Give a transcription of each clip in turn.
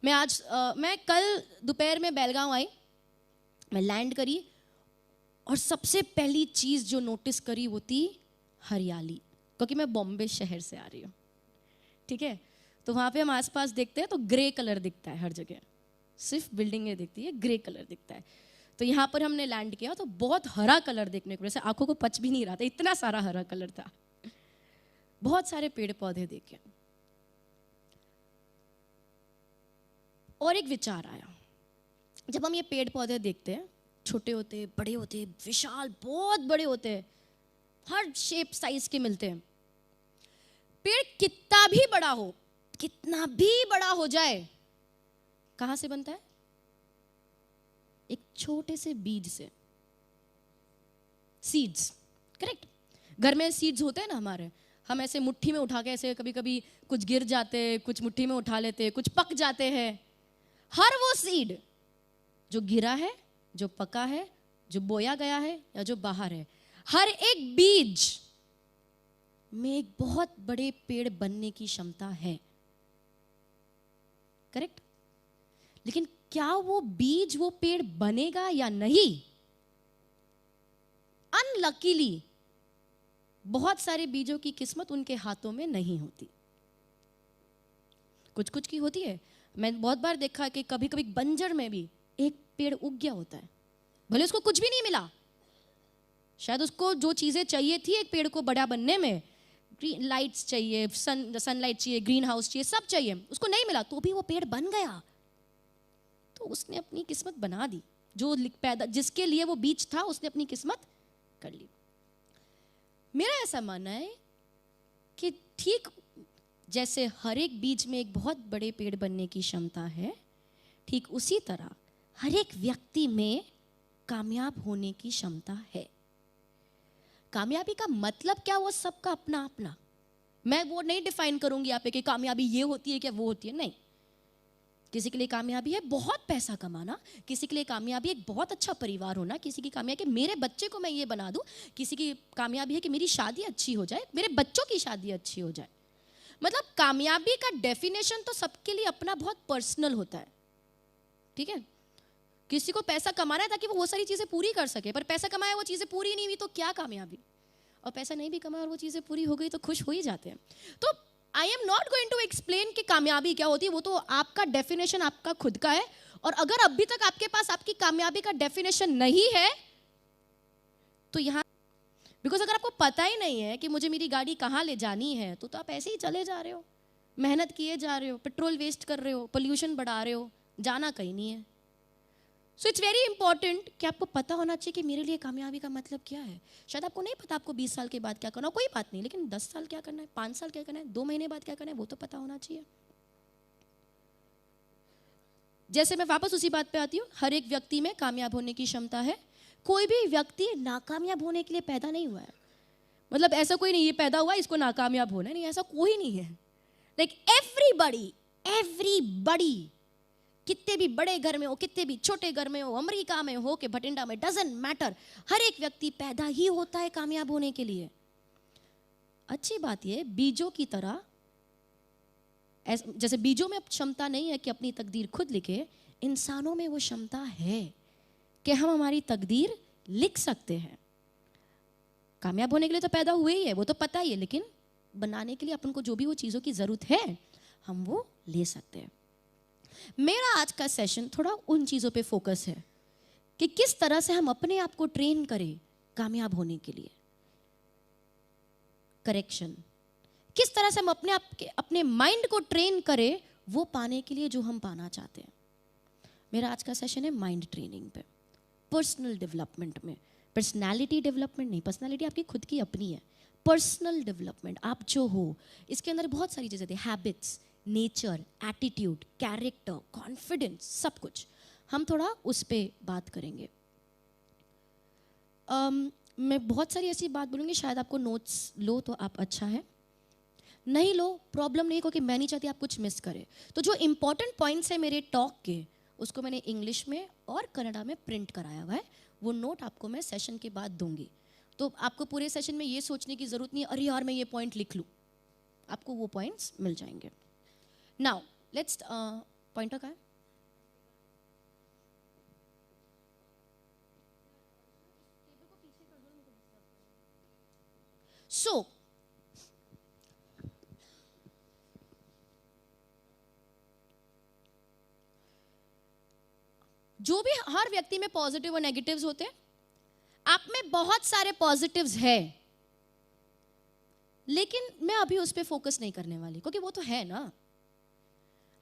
मैं कल दोपहर में बेलगांव आई, मैं लैंड करी और सबसे पहली चीज़ जो नोटिस करी वो थी हरियाली, क्योंकि मैं बॉम्बे शहर से आ रही हूँ, ठीक है। तो वहाँ पे हम आसपास देखते हैं तो ग्रे कलर दिखता है हर जगह, सिर्फ बिल्डिंगें दिखती है, ग्रे कलर दिखता है। तो यहाँ पर हमने लैंड किया तो बहुत हरा कलर देखने को, जैसे आंखों को पच भी नहीं रहा था, इतना सारा हरा कलर था। बहुत सारे पेड़ पौधे देखे और एक विचार आया, जब हम ये पेड़ पौधे देखते हैं, छोटे होते, बड़े होते, विशाल, बहुत बड़े होते हैं, हर शेप साइज के मिलते हैं। पेड़ कितना भी बड़ा हो, कितना भी बड़ा हो जाए, कहां से बनता है? एक छोटे से बीज से, सीड्स, करेक्ट। घर में सीड्स होते हैं ना हमारे, हम ऐसे मुट्ठी में उठा के ऐसे कभी कभी कुछ गिर जाते, कुछ मुट्ठी में उठा लेते, कुछ पक जाते हैं। हर वो सीड जो गिरा है, जो पका है, जो बोया गया है या जो बाहर है, हर एक बीज में एक बहुत बड़े पेड़ बनने की क्षमता है, करेक्ट। लेकिन क्या वो बीज वो पेड़ बनेगा या नहीं? अनलकीली बहुत सारे बीजों की किस्मत उनके हाथों में नहीं होती, कुछ कुछ की होती है। मैं बहुत बार देखा कि कभी कभी बंजर में भी एक पेड़ उग गया होता है, भले उसको कुछ भी नहीं मिला, शायद उसको जो चीजें चाहिए थी एक पेड़ को बड़ा बनने में, लाइट्स चाहिए, सनलाइट चाहिए, ग्रीन हाउस चाहिए, सब चाहिए, उसको नहीं मिला तो भी वो पेड़ बन गया। तो उसने अपनी किस्मत बना दी, जो पैदा जिसके लिए वो बीज था उसने अपनी किस्मत कर ली। मेरा ऐसा मानना है कि ठीक जैसे हर एक बीज में एक बहुत बड़े पेड़ बनने की क्षमता है, ठीक उसी तरह हर एक व्यक्ति में कामयाब होने की क्षमता है। कामयाबी का मतलब क्या, वो सबका अपना अपना, मैं वो नहीं डिफाइन करूंगी यहाँ पे कि कामयाबी ये होती है क्या वो होती है, नहीं। किसी के लिए कामयाबी है बहुत पैसा कमाना, किसी के लिए कामयाबी एक बहुत अच्छा परिवार होना, किसी की कामयाबी कि मेरे बच्चे को मैं ये बना दूं, किसी की कामयाबी है कि मेरी शादी अच्छी हो जाए, मेरे बच्चों की शादी अच्छी हो जाए। मतलब कामयाबी का डेफिनेशन तो सबके लिए अपना बहुत पर्सनल होता है, ठीक है। किसी को पैसा कमाना है ताकि वो सारी चीजें पूरी कर सके, पर पैसा कमाया वो चीजें पूरी नहीं हुई तो क्या कामयाबी, और पैसा नहीं भी कमाया और वो चीजें पूरी हो गई तो खुश हो ही जाते हैं। तो I am not going to explain कि कामयाबी क्या होती है, वो तो आपका डेफिनेशन आपका खुद का है। और अगर अभी तक आपके पास आपकी कामयाबी का डेफिनेशन नहीं है तो यहाँ, बिकॉज अगर आपको पता ही नहीं है कि मुझे मेरी गाड़ी कहाँ ले जानी है तो आप ऐसे ही चले जा रहे हो, मेहनत किए जा रहे हो, पेट्रोल वेस्ट कर रहे हो, पोल्यूशन बढ़ा रहे हो, जाना कहीं नहीं है। सो इट्स वेरी इंपॉर्टेंट कि आपको पता होना चाहिए कि मेरे लिए कामयाबी का मतलब क्या है। शायद आपको नहीं पता आपको 20 साल के बाद क्या करना, कोई बात नहीं, लेकिन 10 साल क्या करना है, 5 साल क्या करना है, 2 महीने बाद क्या करना है, वो तो पता होना चाहिए। जैसे मैं वापस उसी बात पे आती हूँ, हर एक व्यक्ति में कामयाब होने की क्षमता है। कोई भी व्यक्ति नाकामयाब होने के लिए पैदा नहीं हुआ है, मतलब ऐसा कोई नहीं ये पैदा हुआ इसको नाकामयाब होना है, नहीं, ऐसा कोई नहीं है। लाइक एवरीबडी, कितने भी बड़े घर में हो, कितने भी छोटे घर में हो, अमेरिका में हो कि भटिंडा में, डजंट मैटर, हर एक व्यक्ति पैदा ही होता है कामयाब होने के लिए। अच्छी बात यह, बीजों की तरह, जैसे बीजों में क्षमता नहीं है कि अपनी तकदीर खुद लिखे, इंसानों में वो क्षमता है कि हम हमारी तकदीर लिख सकते हैं। कामयाब होने के लिए तो पैदा हुए ही है, वो तो पता ही है, लेकिन बनाने के लिए अपन को जो भी वो चीज़ों की ज़रूरत है हम वो ले सकते हैं। मेरा आज का सेशन थोड़ा उन चीज़ों पे फोकस है कि किस तरह से हम अपने आप को ट्रेन करें कामयाब होने के लिए। करेक्शन, किस तरह से हम अपने माइंड को ट्रेन करें वो पाने के लिए जो हम पाना चाहते हैं। मेरा आज का सेशन है माइंड ट्रेनिंग पे, पर्सनल डेवलपमेंट में। पर्सनालिटी डेवलपमेंट नहीं, पर्सनालिटी आपकी खुद की अपनी है। पर्सनल डेवलपमेंट, आप जो हो, इसके अंदर बहुत सारी चीज़ें थी, habits, nature, attitude, character, confidence, सब कुछ। हम थोड़ा उस पर बात करेंगे। मैं बहुत सारी ऐसी बात बोलूँगी, शायद आपको नोट्स लो तो आप अच्छा है, नहीं लो प्रॉब्लम नहीं, क्योंकि मैं नहीं चाहती आप कुछ मिस करें। तो जो इंपॉर्टेंट पॉइंट्स है मेरे टॉक के, उसको मैंने इंग्लिश में और कन्नड़ा में प्रिंट कराया हुआ है, वो नोट आपको मैं सेशन के बाद दूंगी। तो आपको पूरे सेशन में ये सोचने की ज़रूरत नहीं, अरे यार मैं ये पॉइंट लिख लूँ, आपको वो पॉइंट्स मिल जाएंगे। नाउ लेट्स पॉइंटर कहाँ है? सो जो भी हर व्यक्ति में पॉजिटिव और नेगेटिव्स होते हैं, आप में बहुत सारे पॉजिटिव्स है, लेकिन मैं अभी उस पर फोकस नहीं करने वाली, क्योंकि वो तो है ना।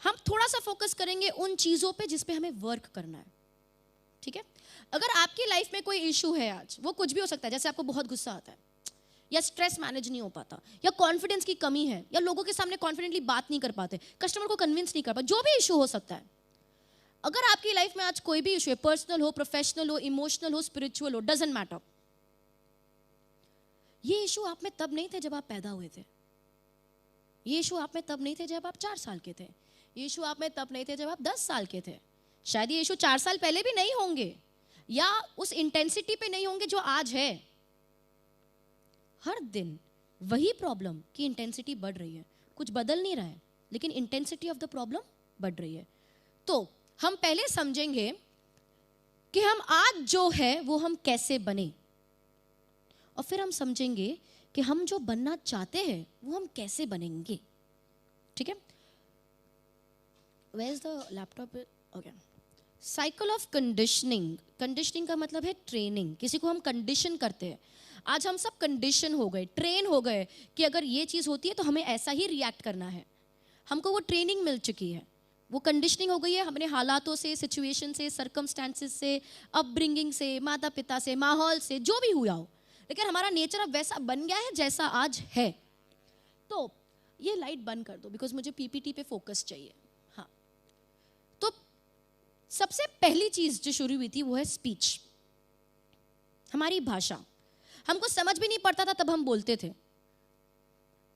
हम थोड़ा सा फोकस करेंगे उन चीजों पे जिस पे हमें वर्क करना है, ठीक है? अगर आपकी लाइफ में कोई इशू है आज, वो कुछ भी हो सकता है, जैसे आपको बहुत गुस्सा आता है, या स्ट्रेस मैनेज नहीं हो पाता, या कॉन्फिडेंस की कमी है, या लोगों के सामने कॉन्फिडेंटली बात नहीं कर पाते, कस्टमर को कन्विंस नहीं कर पाते, जो भी इशू हो सकता है। अगर आपकी लाइफ में आज कोई भी इशू है, पर्सनल हो, प्रोफेशनल हो, इमोशनल हो, स्पिरिचुअल हो, डजंट मैटर, ये इशू आप में तब नहीं थे जब आप पैदा हुए थे, ये इशू आप में तब नहीं थे जब आप 4 साल के थे, ये इशू आप में तब नहीं थे जब आप 10 साल के थे, शायद ये इशू 4 साल पहले भी नहीं होंगे, या उस इंटेंसिटी पे नहीं होंगे जो आज है। हर दिन वही प्रॉब्लम की इंटेंसिटी बढ़ रही है, कुछ बदल नहीं रहा है, लेकिन इंटेंसिटी ऑफ द प्रॉब्लम बढ़ रही है। तो हम पहले समझेंगे कि हम आज जो है वो हम कैसे बने, और फिर हम समझेंगे कि हम जो बनना चाहते हैं वो हम कैसे बनेंगे, ठीक है? Where is the laptop? Okay. Cycle of conditioning. Conditioning का मतलब है ट्रेनिंग, किसी को हम कंडीशन करते हैं। आज हम सब कंडीशन हो गए, ट्रेन हो गए कि अगर ये चीज़ होती है तो हमें ऐसा ही रिएक्ट करना है। हमको वो ट्रेनिंग मिल चुकी है, वो कंडीशनिंग हो गई है हमने हालातों से, सिचुएशन से, सर्कमस्टेंसेस से, अपब्रिंगिंग से, माता पिता से, माहौल से, जो भी हुआ हो, लेकिन हमारा नेचर अब वैसा बन गया है जैसा आज है। तो ये लाइट बंद कर दो, बिकॉज मुझे पीपीटी पे फोकस चाहिए। हाँ, तो सबसे पहली चीज जो शुरू हुई थी वो है स्पीच, हमारी भाषा। हमको समझ भी नहीं पड़ता था तब हम बोलते थे,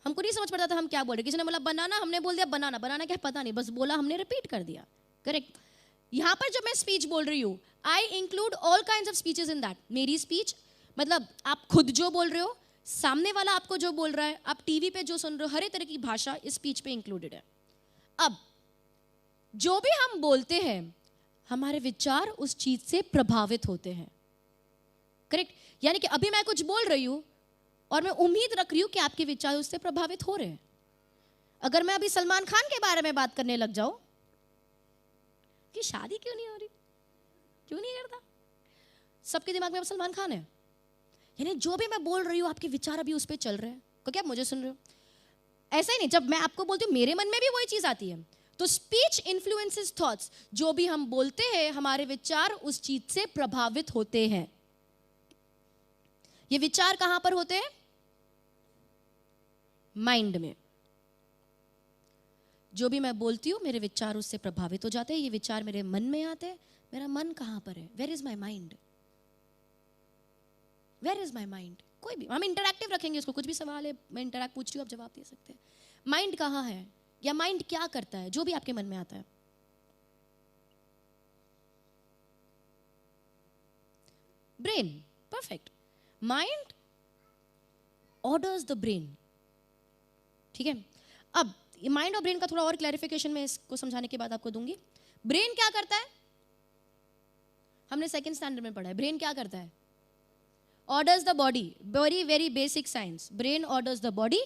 हमको नहीं समझ पड़ता था हम क्या बोल रहे। किसी ने बोला बनाना, हमने बोल दिया बनाना। बनाना क्या पता नहीं, बस बोला, हमने रिपीट कर दिया। करेक्ट। यहां पर जब मैं स्पीच बोल रही हूं, I include all kinds of speeches in that. मेरी स्पीच मतलब आप खुद जो बोल रहे हो, सामने वाला आपको जो बोल रहा है, आप टीवी पे जो सुन रहे हो, हर एक तरह की भाषा इस स्पीच पे इंक्लूडेड है। अब जो भी हम बोलते हैं, हमारे विचार उस चीज से प्रभावित होते हैं। करेक्ट। यानी कि अभी मैं कुछ बोल रही हूं और मैं उम्मीद रख रही हूं कि आपके विचार उससे प्रभावित हो रहे हैं। अगर मैं अभी सलमान खान के बारे में बात करने लग जाऊं कि शादी क्यों नहीं हो रही, क्यों नहीं करता, सबके दिमाग में अब सलमान खान है। यानी जो भी मैं बोल रही हूं आपके विचार अभी उस पर चल रहे हैं, क्योंकि आप मुझे सुन रहे हो। ऐसा ही नहीं, जब मैं आपको बोलती हूँ मेरे मन में भी वही चीज आती है। तो स्पीच इन्फ्लुएंसेस थॉट्स। जो भी हम बोलते हैं हमारे विचार उस चीज से प्रभावित होते हैं। ये विचार कहां पर होते हैं? माइंड में। जो भी मैं बोलती हूं मेरे विचार उससे प्रभावित हो जाते हैं। ये विचार मेरे मन में आते हैं। मेरा मन कहां पर है? Where is my mind? Where is my mind? कोई भी, हम इंटरैक्टिव रखेंगे इसको। कुछ भी सवाल है मैं इंटरैक्ट पूछ रही हूं, आप जवाब दे सकते हैं। माइंड कहां है, या माइंड क्या करता है? जो भी आपके मन में आता है। Brain. Perfect. Mind orders the brain. ठीक है। अब माइंड और ब्रेन का थोड़ा और क्लैरिफिकेशन मैं इसको समझाने के बाद आपको दूंगी। ब्रेन क्या करता है? हमने सेकंड स्टैंडर्ड में पढ़ा है। ब्रेन क्या करता है? Orders the body. Very very basic science. Brain orders the body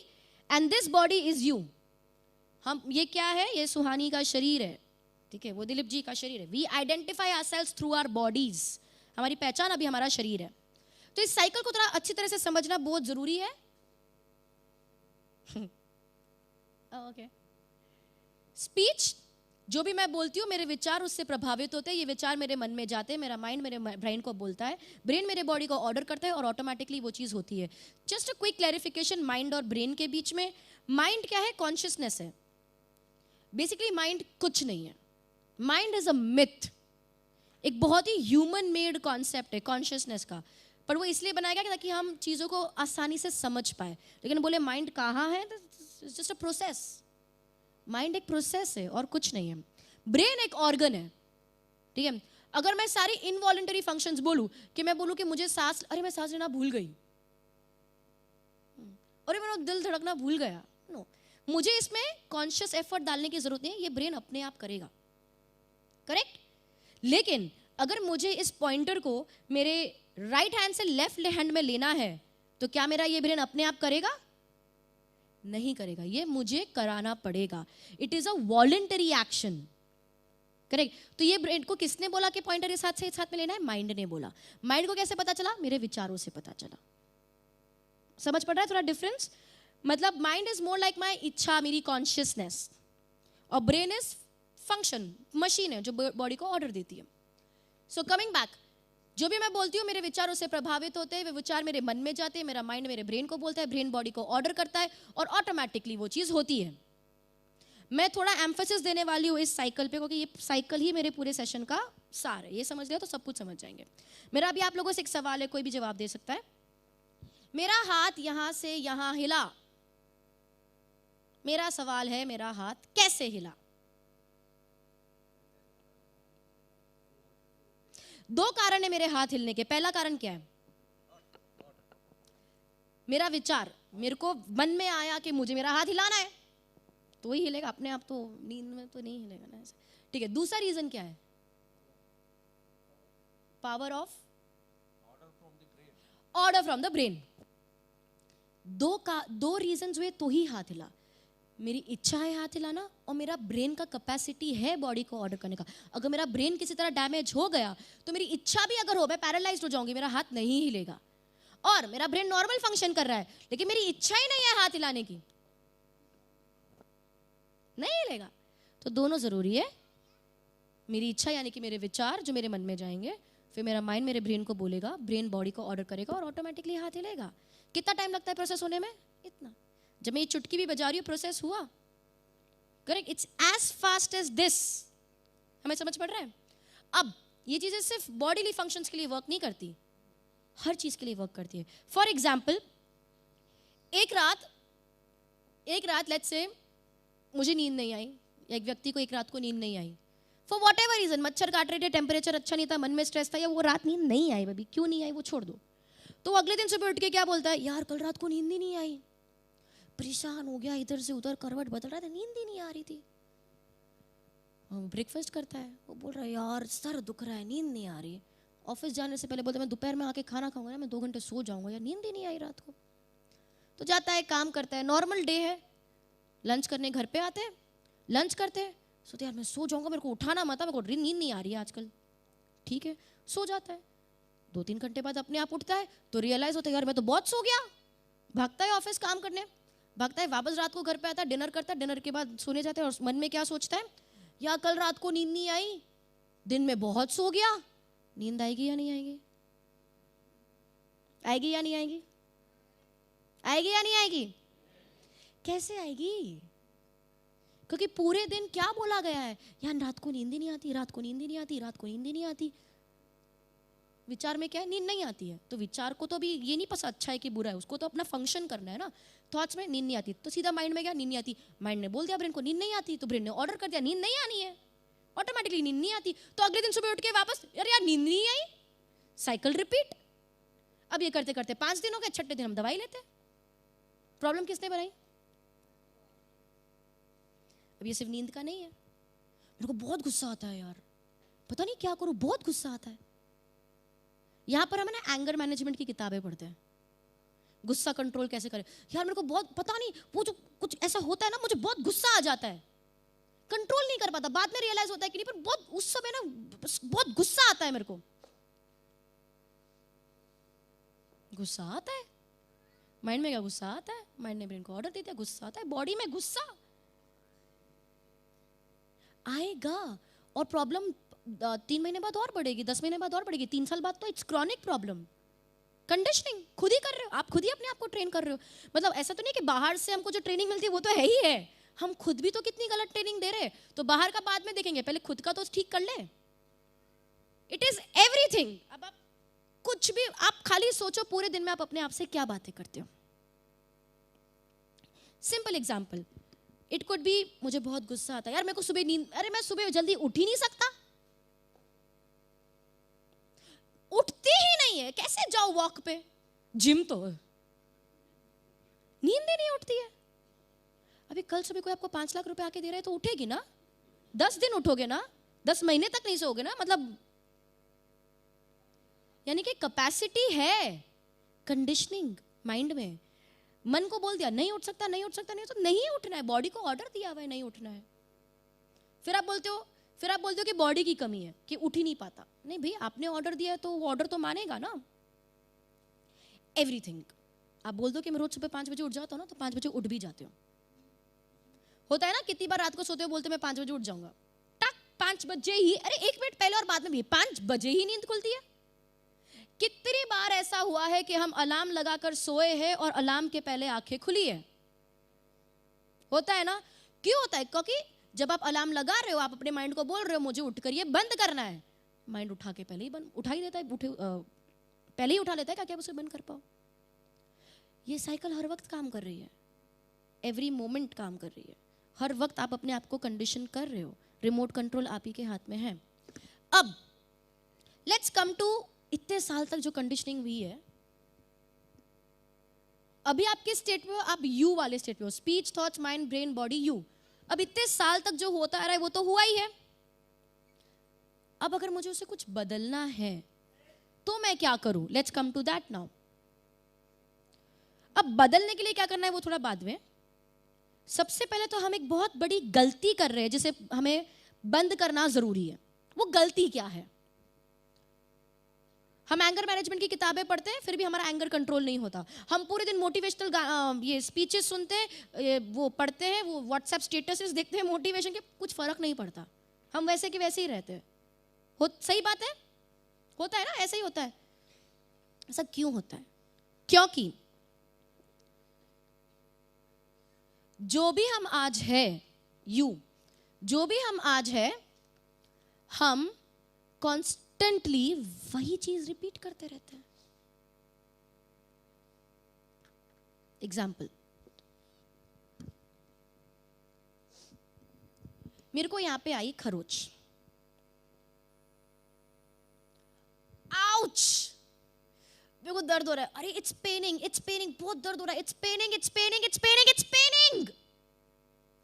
and this body is you. हम, ये क्या है? ये सुहानी का शरीर है, ठीक है, वो दिलीप जी का शरीर है। We identify ourselves through our bodies. हमारी पहचान अभी हमारा शरीर है। तो इस साइकिल को थोड़ा अच्छी तरह से समझना बहुत जरूरी है। ओके। स्पीच, जो भी मैं बोलती हूँ मेरे विचार उससे प्रभावित होते हैं। ये विचार मेरे मन में जाते हैं, मेरा माइंड मेरे ब्रेन को बोलता है, ब्रेन मेरे बॉडी को ऑर्डर करता है और ऑटोमेटिकली वो चीज होती है। Just a quick clarification mind और ब्रेन के बीच में। माइंड क्या है? कॉन्शियसनेस है। बेसिकली माइंड कुछ नहीं है। Mind is a myth. एक बहुत ही ह्यूमन मेड कॉन्सेप्ट है कॉन्शियसनेस का, पर वो इसलिए बनाया गया ताकि हम चीजों को आसानी से समझ पाए। लेकिन बोले माइंड कहाँ है? Just a process. माइंड एक प्रोसेस है और कुछ नहीं है। ब्रेन एक ऑर्गन है, ठीक है। अगर मैं सारी इनवॉलंटरी फंक्शंस बोलूं, कि मैं बोलूं कि मुझे सांस, अरे मैं सांस लेना भूल गई, अरे मेरा दिल धड़कना भूल गया, नो, मुझे इसमें कॉन्शियस एफर्ट डालने की जरूरत नहीं है। ये ब्रेन अपने आप करेगा। करेक्ट? लेकिन अगर मुझे इस पॉइंटर को मेरे राइट हैंड से लेफ्ट हैंड में लेना है तो क्या मेरा ये ब्रेन अपने आप करेगा? नहीं करेगा, ये मुझे कराना पड़ेगा. It is a voluntary action. Correct? तो ये ब्रेन को किसने बोला कि पॉइंटर इस हाथ में लेना है? माइंड ने बोला. माइंड को कैसे पता चला? मेरे विचारों से पता चला. समझ पड़ रहा है थोड़ा डिफरेंस? मतलब mind is more like my इच्छा, मेरी कॉन्शियसनेस, और ब्रेन इज फंक्शन, मशीन है जो बॉडी को ऑर्डर देती है. सो कमिंग बैक, जो भी मैं बोलती हूँ मेरे विचारों से प्रभावित होते हैं, वे विचार मेरे मन में जाते हैं, मेरा माइंड मेरे ब्रेन को बोलता है, ब्रेन बॉडी को ऑर्डर करता है और ऑटोमेटिकली वो चीज़ होती है. मैं थोड़ा एम्फेसिस देने वाली हूँ इस साइकिल पे, क्योंकि ये साइकिल ही मेरे पूरे सेशन का सार है. ये समझ लिया तो सब कुछ समझ जाएंगे. मेरा अभी आप लोगों से एक सवाल है, कोई भी जवाब दे सकता है. मेरा हाथ यहां से यहां हिला. मेरा सवाल है, मेरा हाथ कैसे हिला? दो कारण है मेरे हाथ हिलने के. पहला कारण क्या है? मेरा विचार. मेरे को मन में आया कि मुझे मेरा हाथ हिलाना है तो ही हिलेगा, अपने आप तो नींद में तो नहीं हिलेगा ना. ठीक है. दूसरा रीजन क्या है? Power of order from the brain. दो रीजन हुए तो ही हाथ हिला. मेरी इच्छा है हाथ हिलाना और मेरा ब्रेन का कैपेसिटी है बॉडी को ऑर्डर करने का. अगर मेरा ब्रेन किसी तरह डैमेज हो गया तो मेरी इच्छा भी अगर हो, मैं पैरालाइज्ड हो जाऊंगी, मेरा हाथ नहीं हिलेगा. और मेरा ब्रेन नॉर्मल फंक्शन कर रहा है लेकिन मेरी इच्छा ही नहीं है हाथ हिलाने की, नहीं हिलेगा. तो दोनों जरूरी है. मेरी इच्छा यानी कि मेरे विचार जो मेरे मन में जाएंगे, फिर मेरा माइंड मेरे ब्रेन को बोलेगा, ब्रेन बॉडी को ऑर्डर करेगा और ऑटोमेटिकली हाथ हिलेगा. कितना टाइम लगता है प्रोसेस होने में? इतना. जब मैं ये चुटकी भी बजा रही हूँ प्रोसेस हुआ. Correct? It's as fast as this. हमें समझ पड़ रहा है? अब ये चीजें सिर्फ बॉडीली फंक्शंस के लिए वर्क नहीं करती, हर चीज के लिए वर्क करती है. फॉर एग्जाम्पल, एक रात लेट्स से मुझे नींद नहीं आई, एक व्यक्ति को एक रात को नींद नहीं I for what ever reason. मच्छर काट रहे थे, टेम्परेचर अच्छा नहीं था, मन में स्ट्रेस था, या वो रात नींद नहीं आई. अभी क्यों नहीं आई वो छोड़ दो. तो अगले दिन सुबह उठ के क्या बोलता है? यार कल रात को नींद ही नहीं आई, परेशान हो गया, इधर से उधर करवट बदल रहा था, नींद ही नहीं आ रही थी. ब्रेकफास्ट करता है, वो बोल रहा है यार सर दुख रहा है, नींद नहीं आ रही. ऑफिस जाने से पहले बोलता है मैं दोपहर में आके खाना खाऊंगा ना, मैं 2 घंटे सो जाऊंगा, यार नींद ही नहीं आई रात को. तो जाता है, काम करता है, नॉर्मल डे है. लंच करने घर पे आते हैं, लंच करते हैं, सोचते यार मैं सो जाऊंगा, मेरे को उठाना मत, मेरे को नींद नहीं आ रही है आजकल. ठीक है, सो जाता है. 2-3 घंटे बाद अपने आप उठता है तो रियलाइज होता है यार मैं तो बहुत सो गया. भागता है ऑफिस काम करने, भागता है वापस, रात को घर पे आता है, डिनर करता है, डिनर के बाद सोने जाता है और मन में क्या सोचता है? यार कल रात को नींद नहीं आई, दिन में बहुत सो गया, नींद आएगी या नहीं आएगी? आएगी या नहीं आएगी? आएगी या नहीं आएगी? कैसे आएगी? क्योंकि पूरे दिन क्या बोला गया है? यार रात को नींद ही नहीं आती, रात को नींद ही नहीं आती, रात को नींद ही नहीं आती. विचार में क्या है? नींद नहीं आती है. तो विचार को तो अभी ये नहीं पता अच्छा है कि बुरा है, उसको तो अपना फंक्शन करना है ना. थॉट्स में नींद नहीं आती तो सीधा माइंड में क्या? नींद नहीं आती. माइंड ने बोल दिया ब्रेन को नींद नहीं आती, तो ब्रेन ने ऑर्डर कर दिया नींद नहीं आनी है, ऑटोमेटिकली नींद नहीं आती. तो अगले दिन सुबह उठ के वापस यार नींद नहीं आई, साइकिल रिपीट. अब ये करते करते 5 दिन हो गए, 6ठे दिन हम दवाई लेते हैं. प्रॉब्लम किसने बनाई? अब ये सिर्फ नींद का नहीं है. मेरे को बहुत गुस्सा आता है यार, पता नहीं क्या करूं, बहुत गुस्सा आता है. यहां पर हम ना एंगर मैनेजमेंट की किताबें पढ़ते हैं, गुस्सा कंट्रोल कैसे करें. यार मेरे को बहुत पता नहीं, वो जो कुछ ऐसा होता है ना, मुझे बहुत गुस्सा आ जाता है, कंट्रोल नहीं कर पाता. बाद में रियलाइज होता है कि नहीं, पर बहुत उस समय ना बहुत गुस्सा आता है मेरे को. गुस्सा आता है, माइंड में क्या? गुस्सा आता है, माइंड ने ब्रेन को ऑर्डर दे दिया, गुस्सा आता है, बॉडी में गुस्सा आएगा. और प्रॉब्लम 3 महीने बाद और बढ़ेगी, 10 महीने बाद और बढ़ेगी, 3 साल बाद तो इट्स क्रॉनिक प्रॉब्लम. कंडीशनिंग खुद ही कर रहे हो आप, खुद ही अपने आप को ट्रेन कर रहे हो. मतलब ऐसा तो नहीं कि बाहर से हमको जो ट्रेनिंग मिलती है वो तो है ही है, हम खुद भी तो कितनी गलत ट्रेनिंग दे रहे हैं. तो बाहर का बाद में देखेंगे, पहले खुद का तो ठीक कर ले. It is everything. अब आप कुछ भी, आप खाली सोचो पूरे दिन में आप अपने आप से क्या बातें करते हो. Simple example, it could be मुझे बहुत गुस्सा आता है यार, मेरे को सुबह नींद, अरे मैं सुबह जल्दी उठ ही नहीं सकता, उठती ही नहीं है, कैसे जाओ वॉक पे, जिम तो नींद ही नहीं उठती है. अभी कल सुबह कोई आपको 5 लाख रुपए आके दे रहा है तो उठेगी ना? 10 दिन उठोगे ना, 10 महीने तक नहीं सोओगे ना, मतलब यानी कि कैपेसिटी है कंडीशनिंग माइंड में। मन को बोल दिया नहीं उठ सकता, नहीं उठ सकता, नहीं उठ सकता, नहीं उठना है, बॉडी को ऑर्डर दिया हुआ है नहीं उठना है। फिर आप बोलते हो कि बॉडी की कमी है कि उठ ही नहीं पाता। नहीं भाई, आपने ऑर्डर दिया है तो वो ऑर्डर तो मानेगा ना। एवरीथिंग आप बोल दो कि मैं रोज सुबह 5 बजे उठ जाता हूँ ना, तो 5 बजे उठ भी जाते हो। होता है ना, कितनी बार रात को सोते हो बोलते मैं 5 बजे उठ जाऊंगा, टक 5 बजे ही, अरे 1 मिनट पहले और बाद में भी 5 बजे ही नींद खुलती है। कितनी बार ऐसा हुआ है कि हम अलार्म लगाकर सोए हैं और अलार्म के पहले आंखें खुली है। होता है ना, क्यों होता है? क्योंकि जब आप अलार्म लगा रहे हो, आप अपने माइंड को बोल रहे हो मुझे उठकर ये बंद करना है, माइंड उठा के पहले ही बंद उठा ही देता है, पहले ही उठा लेता है क्या उसे बंद कर पाओ। ये साइकिल हर वक्त काम कर रही है, एवरी मोमेंट काम कर रही है। हर वक्त आप अपने आप को कंडीशन कर रहे हो, रिमोट कंट्रोल आप ही के हाथ में है। अब लेट्स कम टू इतने साल तक जो कंडीशनिंग हुई है, अभी आप किस स्टेट में हो? आप यू वाले स्टेट में हो, speech, thoughts, mind, brain, body, you. अब इतने साल तक जो होता आ रहा है वो तो हुआ ही है। अब अगर मुझे उसे कुछ बदलना है तो मैं क्या करूं? Let's come to that now. अब बदलने के लिए क्या करना है वो थोड़ा बाद में। सबसे पहले तो हम एक बहुत बड़ी गलती कर रहे हैं जिसे हमें बंद करना जरूरी है। वो गलती क्या है? हम एंगर मैनेजमेंट की किताबें पढ़ते हैं फिर भी हमारा एंगर कंट्रोल नहीं होता। हम पूरे दिन मोटिवेशनल ये स्पीचेस सुनते हैं, वो पढ़ते हैं, वो व्हाट्सएप स्टेटसेस देखते हैं मोटिवेशन के, कुछ फर्क नहीं पड़ता, हम वैसे के वैसे ही रहते हैं। सही बात है, होता है ना, ऐसा ही होता है। ऐसा क्यों होता है? क्योंकि जो भी हम आज है, जो भी हम आज है, हम कॉन्स्टेंटली वही चीज रिपीट करते रहते हैं। एग्जाम्पल, मेरे को यहां पे आई खरोच, आउच, मेरे को दर्द हो रहा है, अरे इट्स पेनिंग, इट्स पेनिंग, बहुत दर्द हो रहा है, it's paining, it's paining, it's paining, it's paining.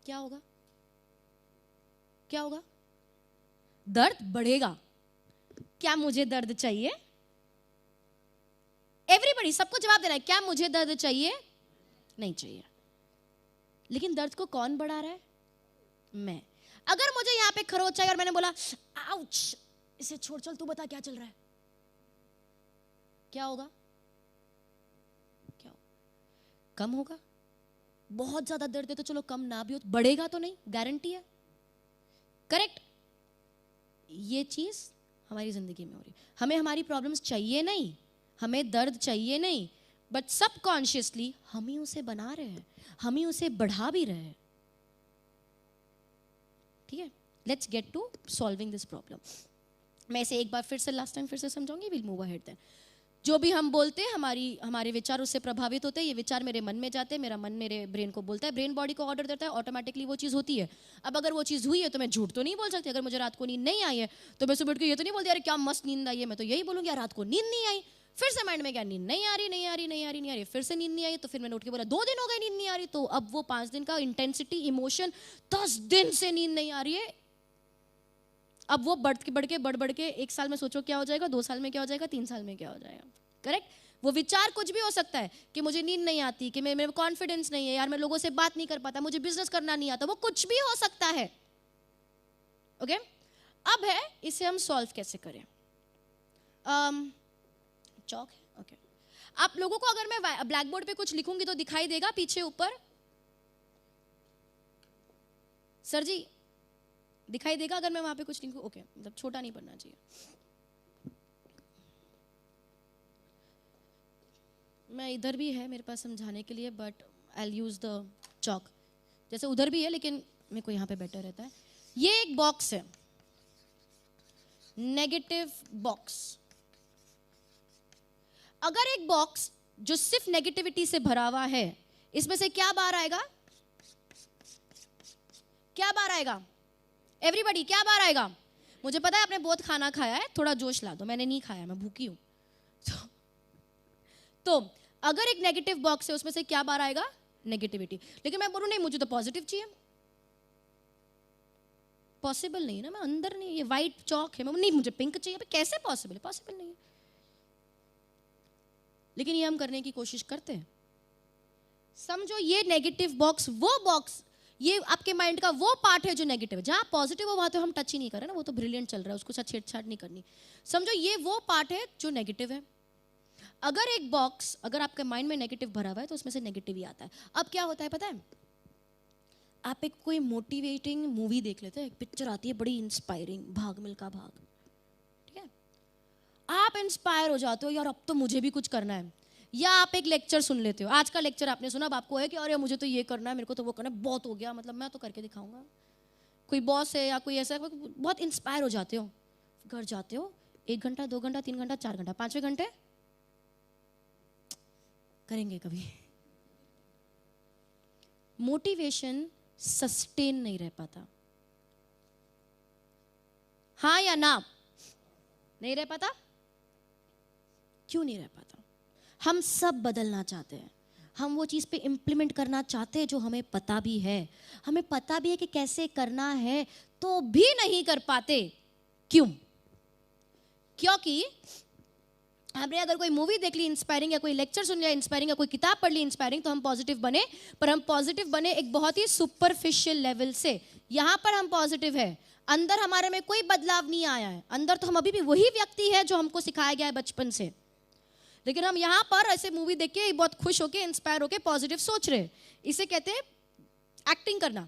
क्या होगा? क्या होगा? दर्द बढ़ेगा। क्या मुझे दर्द चाहिए? एवरीबॉडी, सबको जवाब देना है, क्या मुझे दर्द चाहिए? नहीं चाहिए। लेकिन दर्द को कौन बढ़ा रहा है? मैं। अगर मुझे यहां पे खरोच आई और मैंने बोला आउच, इसे छोड़, चल तू बता क्या चल रहा है, क्या होगा? क्या होगा? कम होगा। बहुत ज्यादा दर्द है तो चलो कम ना भी हो, बढ़ेगा तो नहीं, गारंटी है। करेक्ट? ये चीज हमारी जिंदगी में हो रही है। हमें हमारी प्रॉब्लम्स चाहिए नहीं, हमें दर्द चाहिए नहीं, बट सबकॉन्शियसली हम ही उसे बना रहे हैं, हम ही उसे बढ़ा भी रहे हैं। ठीक है, let's get to solving this problem. मैं इसे एक बार फिर से, लास्ट टाइम फिर से समझाऊंगी, विल मूव अहेड देन। जो भी हम बोलते हैं हमारे विचार उससे प्रभावित होते हैं। ये विचार मेरे मन में जाते हैं, मेरा मन मेरे ब्रेन को बोलता है, ब्रेन बॉडी को ऑर्डर देता है, ऑटोमेटिकली वो चीज़ होती है। अब अगर वो चीज़ हुई है तो मैं झूठ तो नहीं बोल सकती। अगर मुझे रात को नींद नहीं आई है तो मैं सुबह उठ के ये तो नहीं बोलती अरे क्या मस्त नींद आई है, मैं तो यही बोलूँगी यार रात को नींद नहीं आई। फिर से माइंड में क्या, नींद नहीं आ रही, नहीं आ रही, नहीं आ रही, नहीं आ रही, फिर से नींद नहीं आई, तो फिर मैंने उठ के बोला 2 दिन हो गए नींद नहीं आ रही, तो अब वो 5 दिन का इंटेंसिटी, इमोशन, 10 दिन से नींद नहीं आ रही है, अब वो बढ़ के 1 साल में सोचो क्या हो जाएगा, 2 साल में क्या हो जाएगा, 3 साल में क्या हो जाएगा। करेक्ट? वो विचार कुछ भी हो सकता है कि मुझे नींद नहीं आती, कि मेरे कॉन्फिडेंस नहीं है यार, मैं लोगों से बात नहीं कर पाता, मुझे बिजनेस करना नहीं आता, वो कुछ भी हो सकता है। ओके? अब है इसे हम सॉल्व कैसे करें। चौक है, ओके। आप लोगों को अगर मैं ब्लैक बोर्ड पे कुछ लिखूंगी तो दिखाई देगा पीछे ऊपर? सर जी दिखाई देगा अगर मैं वहां पे कुछ लिखूं? ओके, मतलब छोटा नहीं पढ़ना चाहिए। मैं इधर भी है मेरे पास समझाने के लिए, but I use the chalk. जैसे उधर भी है लेकिन मेरे को यहाँ पे बेटर रहता है। ये एक बॉक्स है, नेगेटिव बॉक्स। अगर एक बॉक्स जो सिर्फ नेगेटिविटी से भरा हुआ है, इसमें से क्या बाहर आएगा? क्या बाहर आएगा? एवरीबॉडी, क्या बाहर आएगा? मुझे पता है आपने बहुत खाना खाया है, थोड़ा जोश ला दो। मैंने नहीं खाया, मैं भूखी हूं। तो अगर एक नेगेटिव बॉक्स है उसमें से क्या बाहर आएगा? नेगेटिविटी। लेकिन मैं बोलूं नहीं मुझे तो पॉजिटिव चाहिए, पॉसिबल नहीं है ना, मैं अंदर नहीं, ये वाइट चौक है, मैं नहीं, मुझे पिंक चाहिए, कैसे पॉसिबल है? पॉसिबल नहीं है। लेकिन ये हम करने की कोशिश करते हैं। समझो ये नेगेटिव बॉक्स, वो बॉक्स, ये आपके माइंड का वो पार्ट है जो नेगेटिव है। जहां पॉजिटिव हो वहां तो हम टच ही नहीं कर रहे ना, वो तो ब्रिलियंट चल रहा है, उसको साथ छेड़छाड़ नहीं करनी। समझो ये वो पार्ट है जो नेगेटिव है। अगर एक बॉक्स, अगर आपके माइंड में नेगेटिव भरा हुआ है तो उसमें से नेगेटिव ही आता है। अब क्या होता है पता है, आप एक कोई मोटिवेटिंग मूवी देख लेते हैं, एक पिक्चर आती है बड़ी इंस्पायरिंग, भाग मिल्खा भाग, ठीक है, आप इंस्पायर हो जाते हो, यार अब तो मुझे भी कुछ करना है। या आप एक लेक्चर सुन लेते हो, आज का लेक्चर आपने सुना, अब आपको है कि अरे मुझे तो ये करना है, मेरे को तो वो करना है, बहुत हो गया, मतलब मैं तो करके दिखाऊंगा। कोई बॉस है या कोई ऐसा, बहुत इंस्पायर हो जाते हो, घर जाते हो, 1 घंटा 2 घंटा 3 घंटा 4 घंटा 5वें घंटे करेंगे कभी। मोटिवेशन सस्टेन नहीं रह पाता, हाँ या ना? नहीं रह पाता। क्यों नहीं रह पाता? हम सब बदलना चाहते हैं, हम वो चीज पे इंप्लीमेंट करना चाहते हैं जो हमें पता भी है, हमें पता भी है कि कैसे करना है, तो भी नहीं कर पाते। क्यों? क्योंकि हमने अगर कोई मूवी देख ली इंस्पायरिंग, या कोई लेक्चर सुन लिया इंस्पायरिंग, या कोई किताब पढ़ ली इंस्पायरिंग, तो हम पॉजिटिव बने, पर हम पॉजिटिव बने एक बहुत ही सुपरफिशियल लेवल से। यहां पर हम पॉजिटिव है, अंदर हमारे में कोई बदलाव नहीं आया है, अंदर तो हम अभी भी वही व्यक्ति है जो हमको सिखाया गया है बचपन से। लेकिन हम यहां पर ऐसे मूवी देख के बहुत खुश होके, इंस्पायर होके पॉजिटिव सोच रहे हैं। इसे कहते हैं एक्टिंग करना,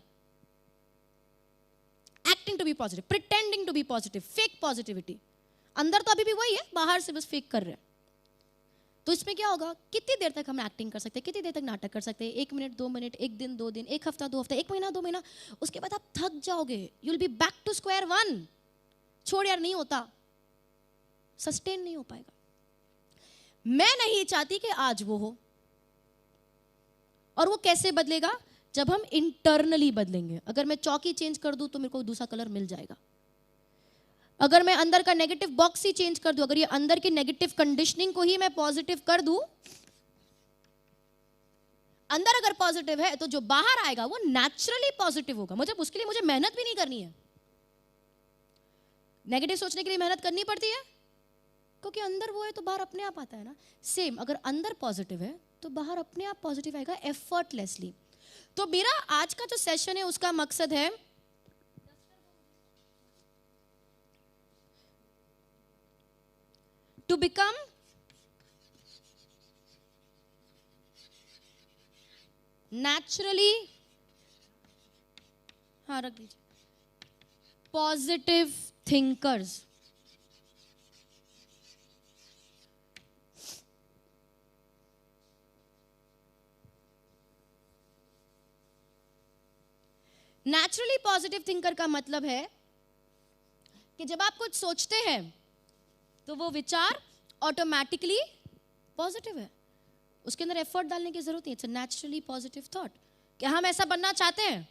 acting to be positive, pretending to be positive, fake positivity. अंदर तो अभी भी वही है, बाहर से बस फेक कर रहे हैं। तो इसमें क्या होगा, कितनी देर तक हम एक्टिंग कर सकते हैं, कितनी देर तक नाटक कर सकते हैं? 1 मिनट 2 मिनट, 1 दिन 2 दिन, 1 हफ्ता 2 हफ्ता, 1 महीना 2 महीना, उसके बाद आप थक जाओगे, you will be back to square one. छोड़ यार, नहीं होता, सस्टेन नहीं हो पाएगा। मैं नहीं चाहती कि आज वो हो, और वो कैसे बदलेगा? जब हम इंटरनली बदलेंगे। अगर मैं चौकी चेंज कर दूं तो मेरे को दूसरा कलर मिल जाएगा। अगर मैं अंदर का नेगेटिव बॉक्स ही चेंज कर दूं, अगर ये अंदर की नेगेटिव कंडीशनिंग को ही मैं पॉजिटिव कर दूं, अंदर अगर पॉजिटिव है तो जो बाहर आएगा वो नेचुरली पॉजिटिव होगा। मुझे उसके लिए मुझे मेहनत भी नहीं करनी है। नेगेटिव सोचने के लिए मेहनत करनी पड़ती है क्योंकि अंदर वो है तो बाहर अपने आप आता है ना। सेम, अगर अंदर पॉजिटिव है तो बाहर अपने आप पॉजिटिव आएगा, एफर्टलेसली। तो मेरा आज का जो सेशन है उसका मकसद है टू बिकम नेचुरली, हाँ रख दीजिए, positive thinkers. Naturally positive thinker का मतलब है कि जब आप कुछ सोचते हैं तो वो विचार ऑटोमेटिकली पॉजिटिव है, उसके अंदर एफर्ट डालने की जरूरत नहीं। It's a naturally positive thought. क्या हम ऐसा बनना चाहते हैं?